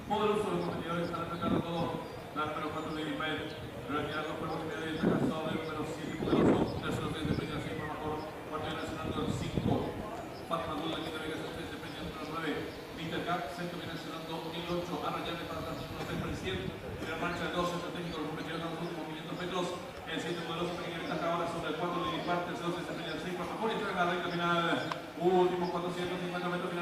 Poderoso los competidores están atacando todo. La número 4 de Ismael. Retirando los cuerpos que viene de Casado, el número 7 Poderoso. Tercero de Peña, 6 por mejor. Cuarto viene sonando el 5. Fatma Dula, quinta viene de Peña, número 9. Mr. Gap, sexto viene sonando 1008. Ana Llave para el número 6 por el 100. En la marcha de 2 estratégico, los competidores en los últimos 500 metros. El 7 Poderoso que ventaja ahora sobre el 4 de Lipar. Tercero de Peña, 6 por mejor. Y está en la recta final. Últimos 450 metros.